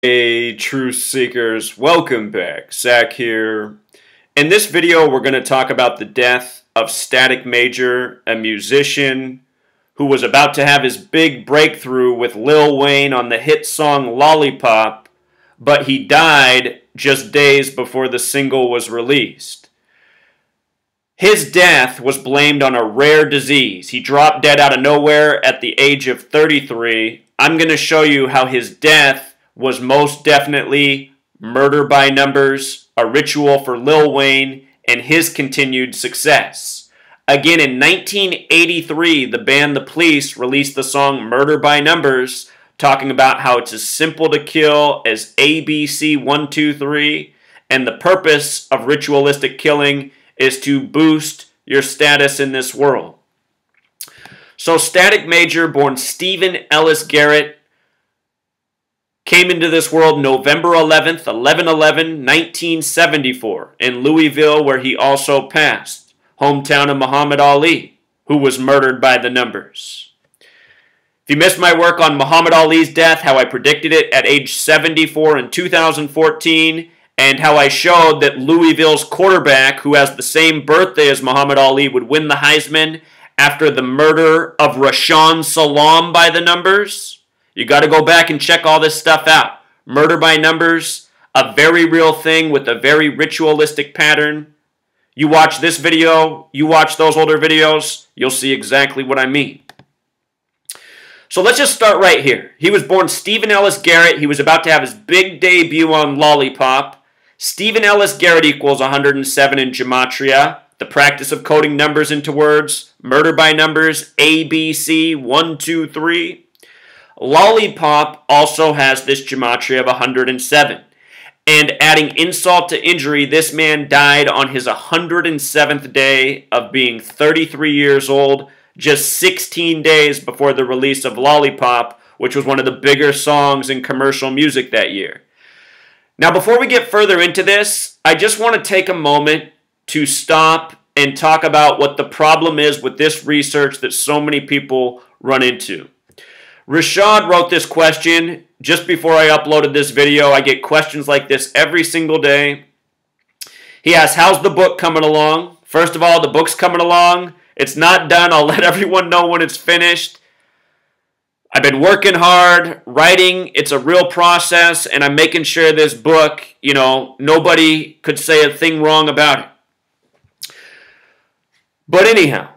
Hey, truth seekers, welcome back. Zach here. In this video, we're going to talk about the death of Static Major, a musician who was about to have his big breakthrough with Lil Wayne on the hit song Lollipop, but he died just days before the single was released. His death was blamed on a rare disease. He dropped dead out of nowhere at the age of 33. I'm going to show you how his death was most definitely murder by numbers, a ritual for Lil Wayne, and his continued success. Again, in 1983, the band The Police released the song Murder by Numbers, talking about how it's as simple to kill as ABC 1, 2, 3, and the purpose of ritualistic killing is to boost your status in this world. So Static Major, born Stephen Ellis Garrett, came into this world November 11th, 1974, in Louisville, where he also passed, hometown of Muhammad Ali, who was murdered by the numbers. If you missed my work on Muhammad Ali's death, how I predicted it at age 74 in 2014, and how I showed that Louisville's quarterback, who has the same birthday as Muhammad Ali, would win the Heisman after the murder of Rashaan Salam by the numbers, you got to go back and check all this stuff out. Murder by numbers, a very real thing with a very ritualistic pattern. You watch this video, you watch those older videos, you'll see exactly what I mean. So let's just start right here. He was born Stephen Ellis Garrett. He was about to have his big debut on Lollipop. Stephen Ellis Garrett equals 107 in gematria, the practice of coding numbers into words. Murder by numbers, ABC 1, 2, 3. Lollipop also has this gematria of 107. And adding insult to injury, this man died on his 107th day of being 33 years old, just 16 days before the release of Lollipop, which was one of the bigger songs in commercial music that year. Now, before we get further into this, I just want to take a moment to stop and talk about what the problem is with this research that so many people run into. Rashad wrote this question just before I uploaded this video. I get questions like this every single day. He asks, how's the book coming along? First of all, the book's coming along. It's not done. I'll let everyone know when it's finished. I've been working hard, writing. It's a real process, and I'm making sure this book, nobody could say a thing wrong about it. But anyhow,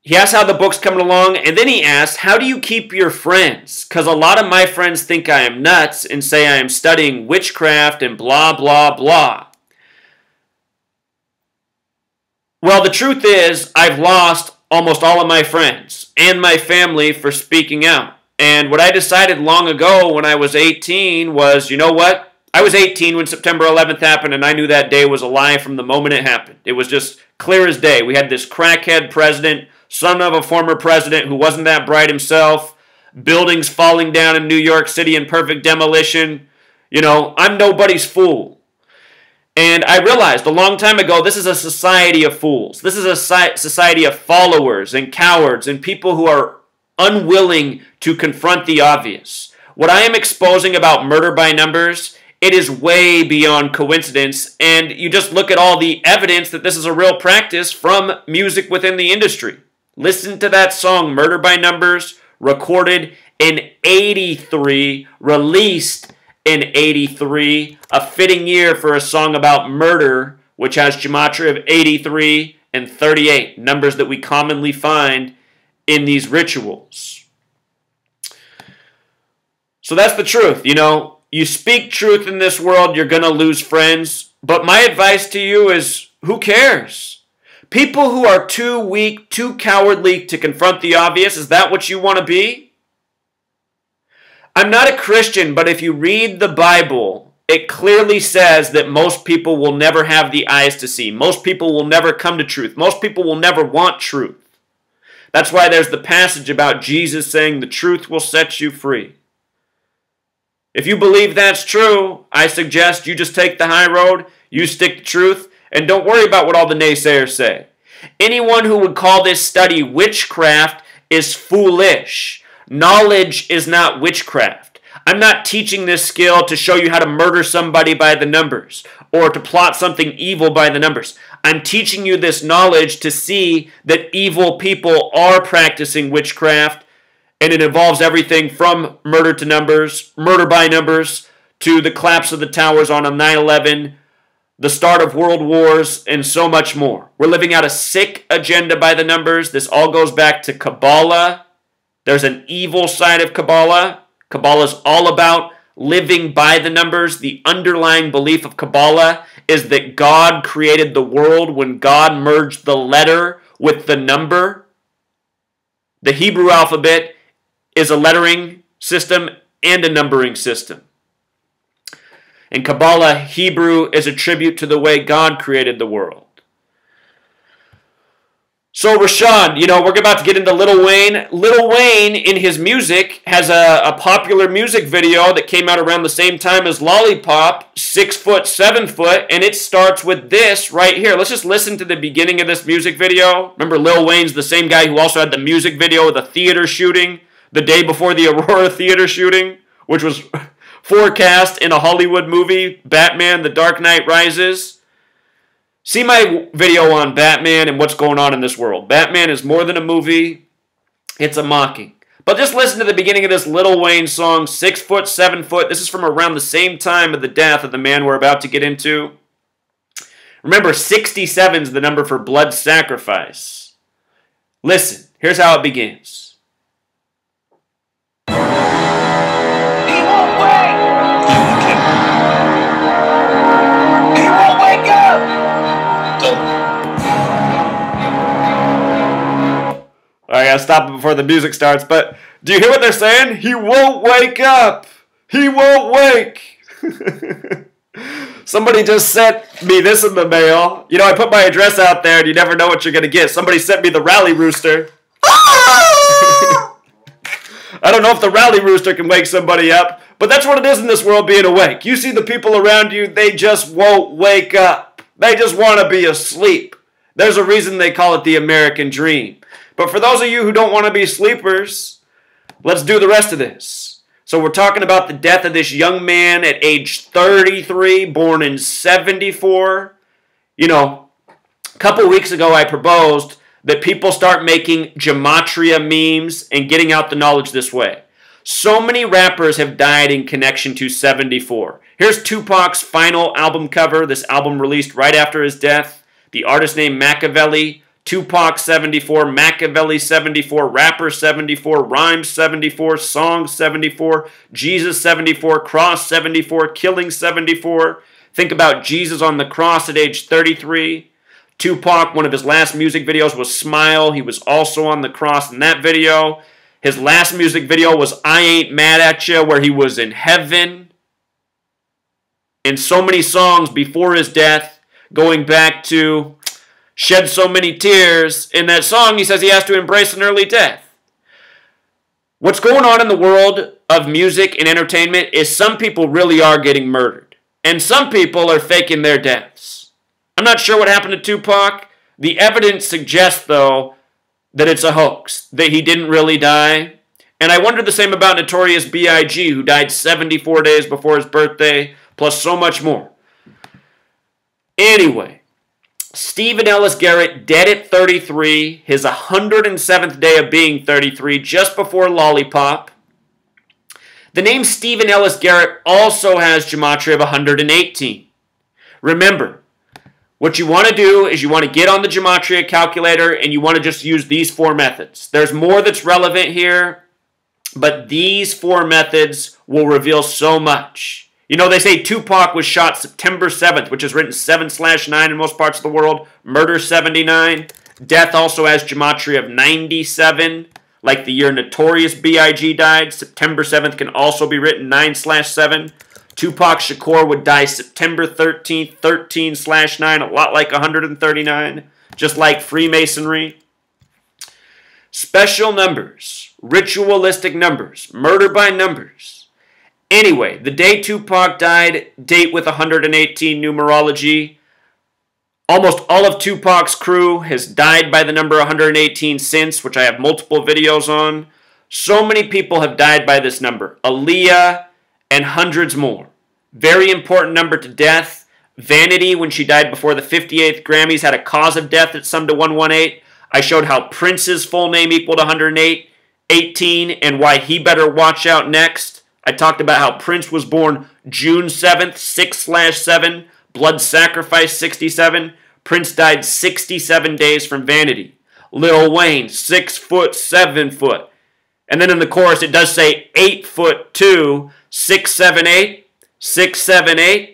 he asks how the book's coming along, and then he asks, how do you keep your friends? Because a lot of my friends think I am nuts and say I am studying witchcraft and blah, blah, blah. Well, the truth is, I've lost almost all of my friends and my family for speaking out. And what I decided long ago when I was 18 was, you know what? I was 18 when September 11th happened, and I knew that day was a lie from the moment it happened. It was just clear as day. We had this crackhead president, son of a former president who wasn't that bright himself, buildings falling down in New York City in perfect demolition. I'm nobody's fool. And I realized a long time ago, this is a society of fools. This is a society of followers and cowards and people who are unwilling to confront the obvious. What I am exposing about murder by numbers, it is way beyond coincidence, and you just look at all the evidence that this is a real practice from music within the industry. Listen to that song, Murder by Numbers, recorded in 83, released in 83, a fitting year for a song about murder, which has gematria of 83 and 38, numbers that we commonly find in these rituals. So that's the truth, You speak truth in this world, you're going to lose friends, but my advice to you is, who cares? People who are too weak, too cowardly to confront the obvious, is that what you want to be? I'm not a Christian, but if you read the Bible, it clearly says that most people will never have the eyes to see. Most people will never come to truth. Most people will never want truth. That's why there's the passage about Jesus saying the truth will set you free. If you believe that's true, I suggest you just take the high road, you stick to truth, and don't worry about what all the naysayers say. Anyone who would call this study witchcraft is foolish. Knowledge is not witchcraft. I'm not teaching this skill to show you how to murder somebody by the numbers or to plot something evil by the numbers. I'm teaching you this knowledge to see that evil people are practicing witchcraft, and it involves everything from murder to numbers, murder by numbers, to the collapse of the towers on 9/11, the start of world wars, and so much more. We're living out a sick agenda by the numbers. This all goes back to Kabbalah. There's an evil side of Kabbalah. Kabbalah is all about living by the numbers. The underlying belief of Kabbalah is that God created the world when God merged the letter with the number. The Hebrew alphabet is a lettering system and a numbering system. In Kabbalah, Hebrew is a tribute to the way God created the world. So Rashad, we're about to get into Lil Wayne. Lil Wayne, in his music, has a popular music video that came out around the same time as Lollipop, 6 foot, 7 foot, and it starts with this right here. Let's just listen to the beginning of this music video. Remember, Lil Wayne's the same guy who also had the music video of the theater shooting the day before the Aurora theater shooting, which was forecast in a Hollywood movie, Batman: The Dark Knight Rises. See my video on Batman and what's going on in this world. Batman is more than a movie. It's a mocking. But just listen to the beginning of this Lil Wayne song, 6 foot, 7 foot. This is from around the same time of the death of the man we're about to get into. Remember, 67 is the number for blood sacrifice. Listen, here's how it begins. I gotta stop it before the music starts, but do you hear what they're saying? He won't wake up! He won't wake! Somebody just sent me this in the mail. I put my address out there and you never know what you're gonna get. Somebody sent me the rally rooster. I don't know if the rally rooster can wake somebody up, but that's what it is in this world, being awake. You see the people around you, they just won't wake up. They just want to be asleep. There's a reason they call it the American dream. But for those of you who don't want to be sleepers, let's do the rest of this. So we're talking about the death of this young man at age 33, born in 74. A couple weeks ago I proposed that people start making gematria memes and getting out the knowledge this way. So many rappers have died in connection to 74. Here's Tupac's final album cover, this album released right after his death. The artist named Machiavelli, Tupac 74, Machiavelli 74, Rapper 74, Rhymes 74, Song 74, Jesus 74, Cross 74, Killing 74. Think about Jesus on the cross at age 33. Tupac, one of his last music videos was Smile. He was also on the cross in that video. His last music video was I Ain't Mad at Ya, where he was in heaven. In so many songs before his death, going back to Shed So Many Tears. In that song, he says he has to embrace an early death. What's going on in the world of music and entertainment is some people really are getting murdered. And some people are faking their deaths. I'm not sure what happened to Tupac. The evidence suggests, though, that it's a hoax, that he didn't really die. And I wonder the same about Notorious B.I.G., who died 74 days before his birthday, plus so much more. Anyway, Stephen Ellis Garrett, dead at 33, his 107th day of being 33, just before Lollipop. The name Stephen Ellis Garrett also has gematria of 118. Remember, what you want to do is you want to get on the gematria calculator and you want to just use these 4 methods. There's more that's relevant here, but these 4 methods will reveal so much. They say Tupac was shot September 7th, which is written 7/9 in most parts of the world. Murder 79. Death also has gematria of 97, like the year Notorious B.I.G. died. September 7th can also be written 9/7. Tupac Shakur would die September 13th, 13/9, a lot like 139, just like Freemasonry. Special numbers, ritualistic numbers, murder by numbers. Anyway, the day Tupac died, date with 118 numerology. Almost all of Tupac's crew has died by the number 118 since, which I have multiple videos on. So many people have died by this number. Aaliyah, and hundreds more. Very important number to death. Vanity, when she died before the 58th Grammys, had a cause of death that summed to 118. I showed how Prince's full name equaled 108, 18, and why he better watch out next. I talked about how Prince was born June 7th, 6/7, blood sacrifice 67. Prince died 67 days from Vanity. Lil Wayne, 6 foot, 7 foot. And then in the chorus it does say 8'2", 6'7", 6'7".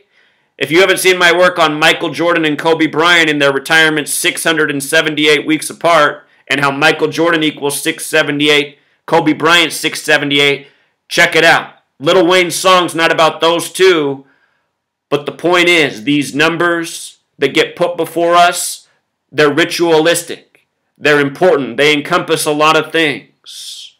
If you haven't seen my work on Michael Jordan and Kobe Bryant in their retirement 678 weeks apart, and how Michael Jordan equals 678, Kobe Bryant 678, check it out. Lil Wayne's song's not about those two, but the point is, these numbers that get put before us, they're ritualistic. They're important. They encompass a lot of things.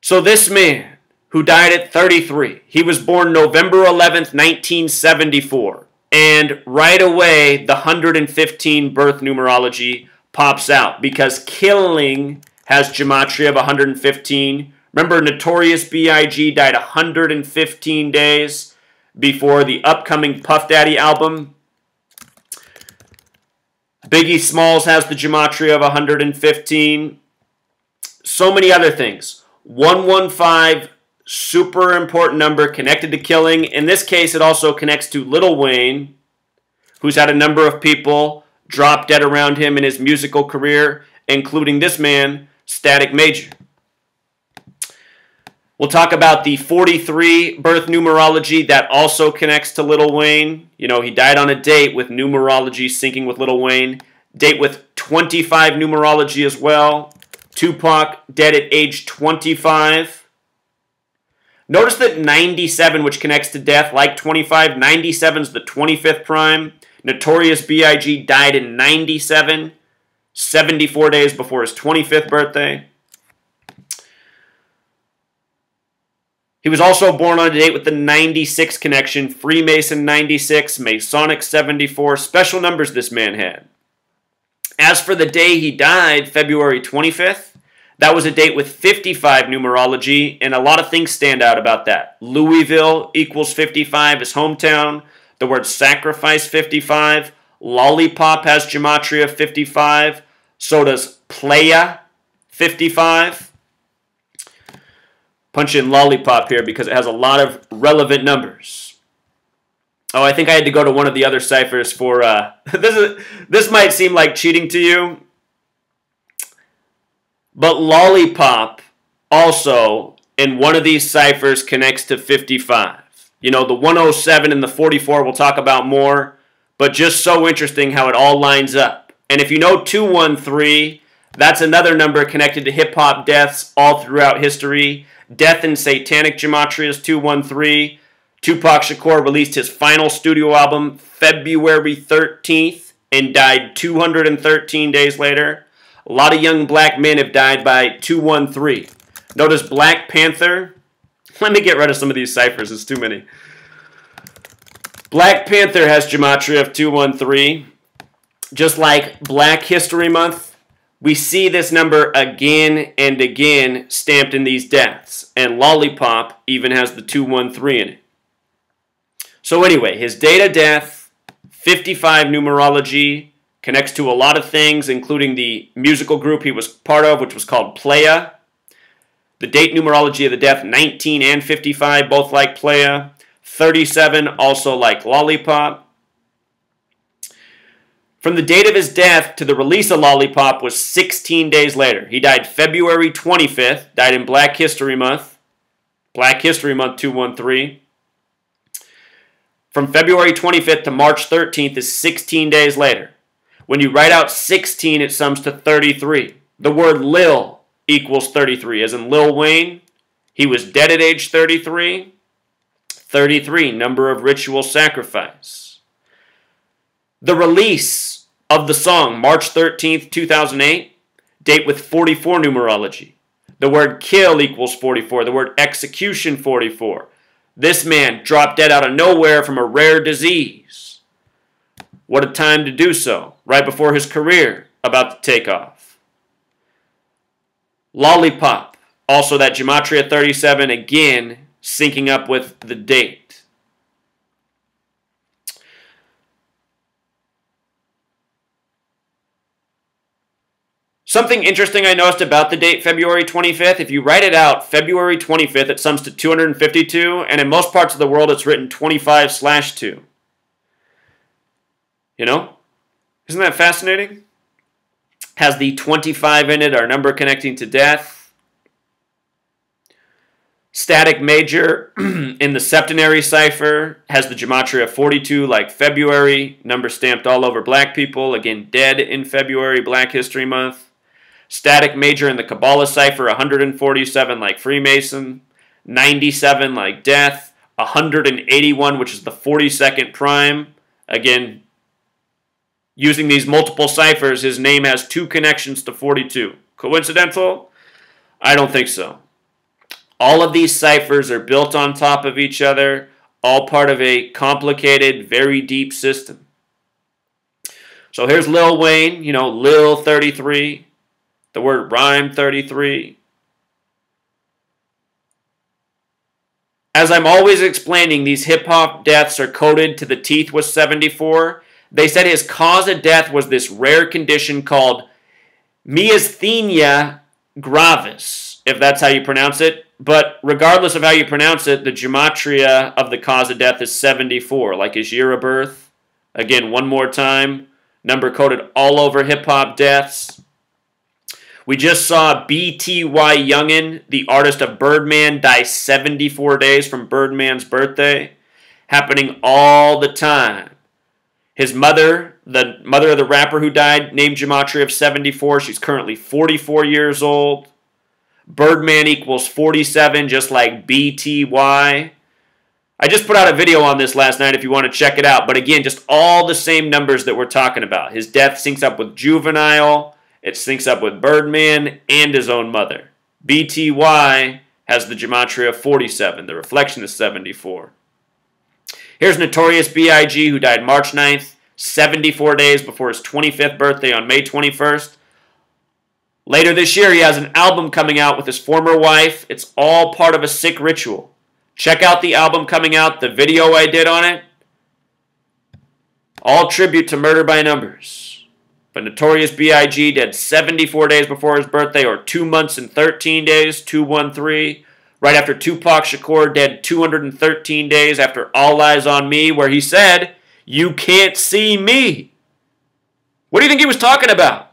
So this man, who died at 33. He was born November 11th, 1974. And right away, the 115 birth numerology pops out because killing has gematria of 115. Remember, Notorious B.I.G. died 115 days before the upcoming Puff Daddy album. Biggie Smalls has the gematria of 115. So many other things. 115, super important number connected to killing. In this case, it also connects to Lil Wayne, who's had a number of people drop dead around him in his musical career, including this man, Static Major. We'll talk about the 43 birth numerology that also connects to Lil Wayne. You know, he died on a date with numerology syncing with Lil Wayne. Date with 25 numerology as well. Tupac dead at age 25. Notice that 97, which connects to death, like 25, 97 is the 25th prime. Notorious B.I.G. died in 97, 74 days before his 25th birthday. He was also born on a date with the 96 connection, Freemason 96, Masonic 74, special numbers this man had. As for the day he died, February 25th, that was a date with 55 numerology, and a lot of things stand out about that. Louisville equals 55, his hometown. The word sacrifice, 55. Lollipop has gematria, 55. So does playa, 55. Punch in lollipop here because it has a lot of relevant numbers. Oh, I think I had to go to one of the other ciphers for... this might seem like cheating to you. But lollipop also, in one of these ciphers, connects to 55. You know, the 107 and the 44 we'll talk about more. But just so interesting how it all lines up. And if you know 213, that's another number connected to hip-hop deaths all throughout history. Death in Satanic Gematria is 213. Tupac Shakur released his final studio album February 13th and died 213 days later. A lot of young black men have died by 213. Notice Black Panther. Let me get rid of some of these ciphers. It's too many. Black Panther has gematria of 213. Just like Black History Month, we see this number again and again stamped in these deaths. And Lollipop even has the 213 in it. So anyway, his date of death, 55 numerology, connects to a lot of things, including the musical group he was part of, which was called Playa. The date numerology of the death, 19 and 55, both like Playa. 37, also like Lollipop. From the date of his death to the release of Lollipop was 16 days later. He died February 25th, died in Black History Month. Black History Month 213. From February 25th to March 13th is 16 days later. When you write out 16, it sums to 33. The word Lil equals 33, as in Lil Wayne. He was dead at age 33. 33, number of ritual sacrifice. The release of the song, March 13th, 2008, date with 44 numerology. The word kill equals 44. The word execution, 44. This man dropped dead out of nowhere from a rare disease. What a time to do so, right before his career about to take off. Lollipop Also, that Gematria 37, again, syncing up with the date. Something interesting I noticed about the date February 25th, if you write it out, February 25th, it sums to 252, and in most parts of the world it's written 25/2. You know? Isn't that fascinating? Has the 25 in it, our number connecting to death. Static major in the septenary cipher has the gematria 42 like February, number stamped all over black people, again dead in February, Black History Month. Static major in the Kabbalah cipher 147 like Freemason, 97 like death, 181 which is the 42nd prime, again using these multiple ciphers, his name has 2 connections to 42. Coincidental? I don't think so. All of these ciphers are built on top of each other, all part of a complicated, very deep system. So here's Lil Wayne, you know, Lil 33, the word rhyme 33. As I'm always explaining, these hip-hop deaths are coded to the teeth with 74. They said his cause of death was this rare condition called myasthenia gravis, if that's how you pronounce it. But regardless of how you pronounce it, the gematria of the cause of death is 74, like his year of birth. Again, one more time, number coded all over hip-hop deaths. We just saw B.T.Y. Youngin, the artist of Birdman, die 74 days from Birdman's birthday, happening all the time. His mother, the mother of the rapper who died, named gematria of 74. She's currently 44 years old. Birdman equals 47, just like BTY. I just put out a video on this last night if you want to check it out. But again, just all the same numbers that we're talking about. His death syncs up with Juvenile. It syncs up with Birdman and his own mother. BTY has the gematria of 47. The reflection is 74. Here's Notorious B.I.G. who died March 9th, 74 days before his 25th birthday on May 21st. Later this year, he has an album coming out with his former wife. It's all part of a sick ritual. Check out the album coming out, the video I did on it. All tribute to Murder by Numbers. But Notorious B.I.G. dead 74 days before his birthday, or 2 months and 13 days, 213. Right after Tupac Shakur dead 213 days after All Eyes on Me, where he said, "You can't see me." What do you think he was talking about?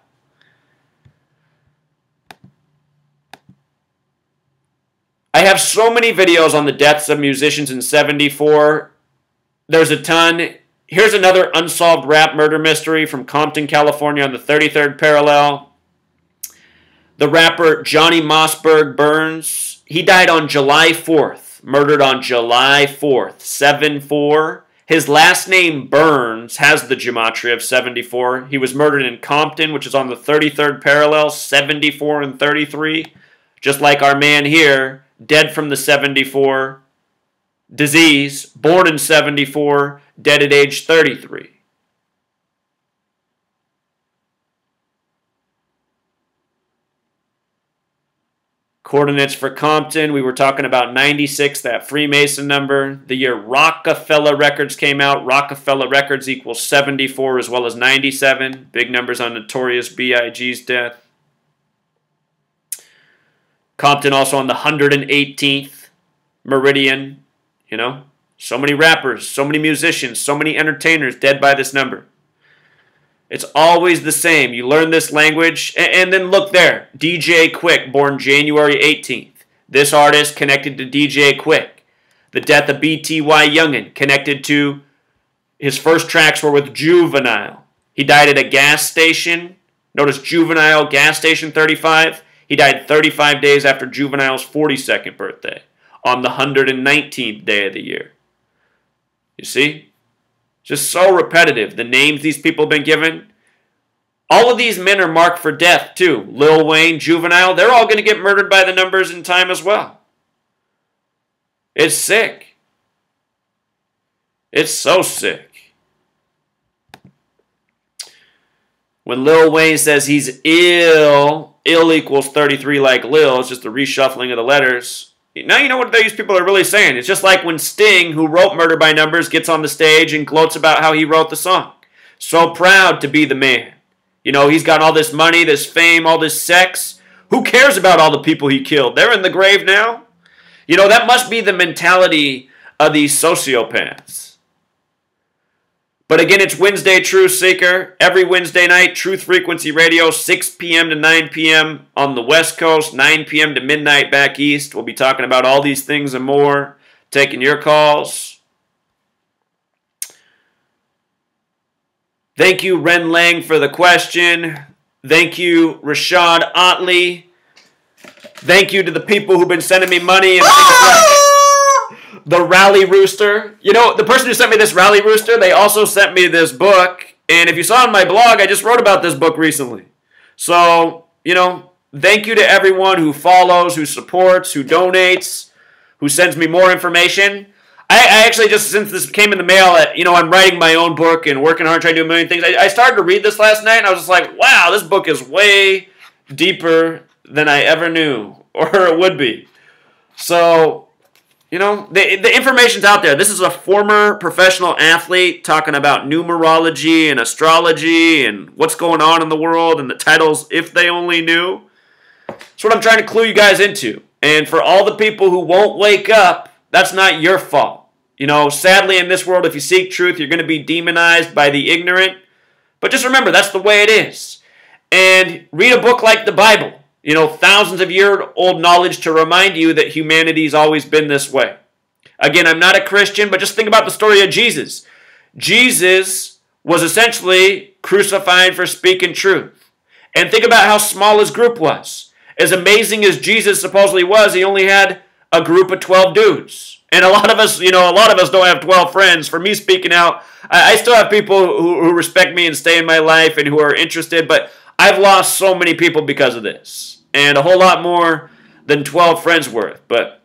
I have so many videos on the deaths of musicians in 74. There's a ton. Here's another unsolved rap murder mystery from Compton, California on the 33rd parallel. The rapper Johnny Mossberg Burns, he died on July 4th, murdered on July 4th, 7-4. His last name, Burns, has the gematria of 74. He was murdered in Compton, which is on the 33rd parallel, 74 and 33. Just like our man here, dead from the 74 disease, born in 74, dead at age 33. Coordinates for Compton, we were talking about 96, that Freemason number. The year Rockefeller Records came out, Rockefeller Records equals 74 as well as 97. Big numbers on Notorious B.I.G.'s death. Compton also on the 118th meridian. You know, so many rappers, so many musicians, so many entertainers dead by this number. It's always the same. You learn this language, and then look there. DJ Quick, born January 18th. This artist connected to DJ Quick. The death of B.T.Y. Youngin, connected to his first tracks were with Juvenile. He died at a gas station. Notice Juvenile, gas station 35. He died 35 days after Juvenile's 42nd birthday, on the 119th day of the year. You see? Just so repetitive. The names these people have been given. All of these men are marked for death, too. Lil Wayne, Juvenile, they're all going to get murdered by the numbers in time as well. It's sick. It's so sick. When Lil Wayne says he's ill, ill equals 33 like Lil. It's just a reshuffling of the letters. Now you know what these people are really saying. It's just like when Sting, who wrote Murder by Numbers, gets on the stage and gloats about how he wrote the song. So proud to be the man. You know, he's got all this money, this fame, all this sex. Who cares about all the people he killed? They're in the grave now. You know, that must be the mentality of these sociopaths. But again, it's Wednesday Truth Seeker. Every Wednesday night, Truth Frequency Radio, 6 p.m. to 9 p.m. on the West Coast, 9 p.m. to midnight back east. We'll be talking about all these things and more, taking your calls. Thank you, Ren Lang, for the question. Thank you, Rashad Otley. Thank you to the people who've been sending me money and things like the Rally Rooster. You know, the person who sent me this Rally Rooster, they also sent me this book. And if you saw on my blog, I just wrote about this book recently. So, you know, thank you to everyone who follows, who supports, who donates, who sends me more information. I actually just, since this came in the mail, you know, I'm writing my own book and working hard trying to do a million things. I started to read this last night and I was just like, wow, this book is way deeper than I ever knew or it would be. So, you know, the information's out there. This is a former professional athlete talking about numerology and astrology and what's going on in the world and the titles, if they only knew. That's what I'm trying to clue you guys into. And for all the people who won't wake up, that's not your fault. You know, sadly in this world, if you seek truth, you're going to be demonized by the ignorant. But just remember, that's the way it is. And read a book like the Bible. You know, thousands of year old knowledge to remind you that humanity's always been this way. Again, I'm not a Christian, but just think about the story of Jesus. Jesus was essentially crucified for speaking truth. And think about how small his group was. As amazing as Jesus supposedly was, he only had a group of 12 dudes. And a lot of us, you know, don't have 12 friends. For me speaking out, I still have people who respect me and stay in my life and who are interested, but I've lost so many people because of this. And a whole lot more than 12 friends worth. But,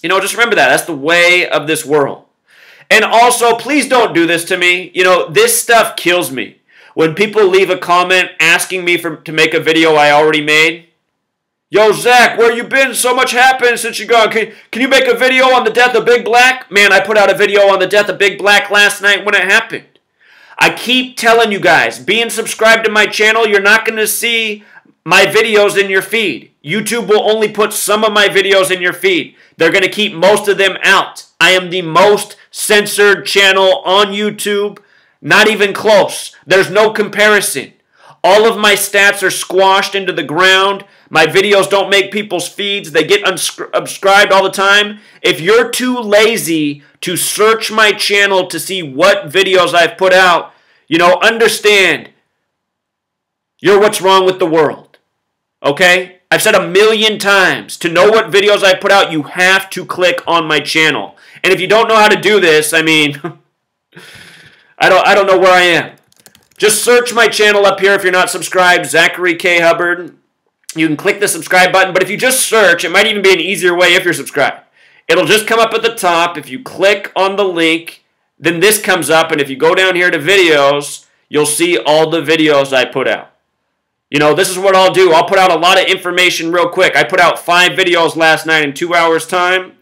you know, just remember that. That's the way of this world. And also, please don't do this to me. You know, this stuff kills me. When people leave a comment asking me to make a video I already made. Yo, Zach, where you been? So much happened since you gone. Can you make a video on the death of Big Black? Man, I put out a video on the death of Big Black last night when it happened. I keep telling you guys, being subscribed to my channel, you're not going to see my videos in your feed. YouTube will only put some of my videos in your feed. They're going to keep most of them out. I am the most censored channel on YouTube. Not even close. There's no comparison. All of my stats are squashed into the ground. My videos don't make people's feeds. They get unsubscribed all the time. If you're too lazy to search my channel to see what videos I've put out, you know, understand you're what's wrong with the world. Okay? I've said 1,000,000 times, to know what videos I put out, you have to click on my channel. And if you don't know how to do this, I mean, I don't know where I am. Just search my channel up here if you're not subscribed, Zachary K. Hubbard. You can click the subscribe button, but if you just search, it might even be an easier way if you're subscribed. It'll just come up at the top. If you click on the link, then this comes up, and if you go down here to videos, you'll see all the videos I put out. You know, this is what I'll do. I'll put out a lot of information real quick. I put out 5 videos last night in 2 hours' time,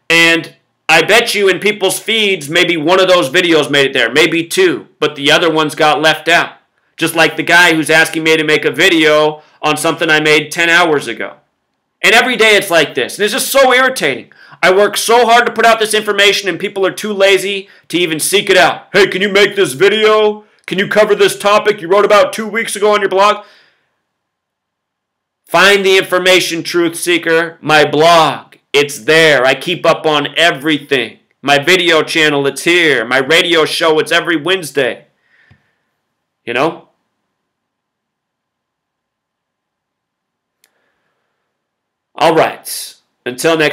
and I bet you in people's feeds, maybe one of those videos made it there, maybe 2, but the other ones got left out. Just like the guy who's asking me to make a video on something I made 10 hours ago. And every day it's like this, and it's just so irritating. I work so hard to put out this information, and people are too lazy to even seek it out. Hey, can you make this video? Can you cover this topic you wrote about 2 weeks ago on your blog? Find the information, Truth Seeker. My blog, it's there. I keep up on everything. My video channel, it's here. My radio show, it's every Wednesday. You know? All right. Until next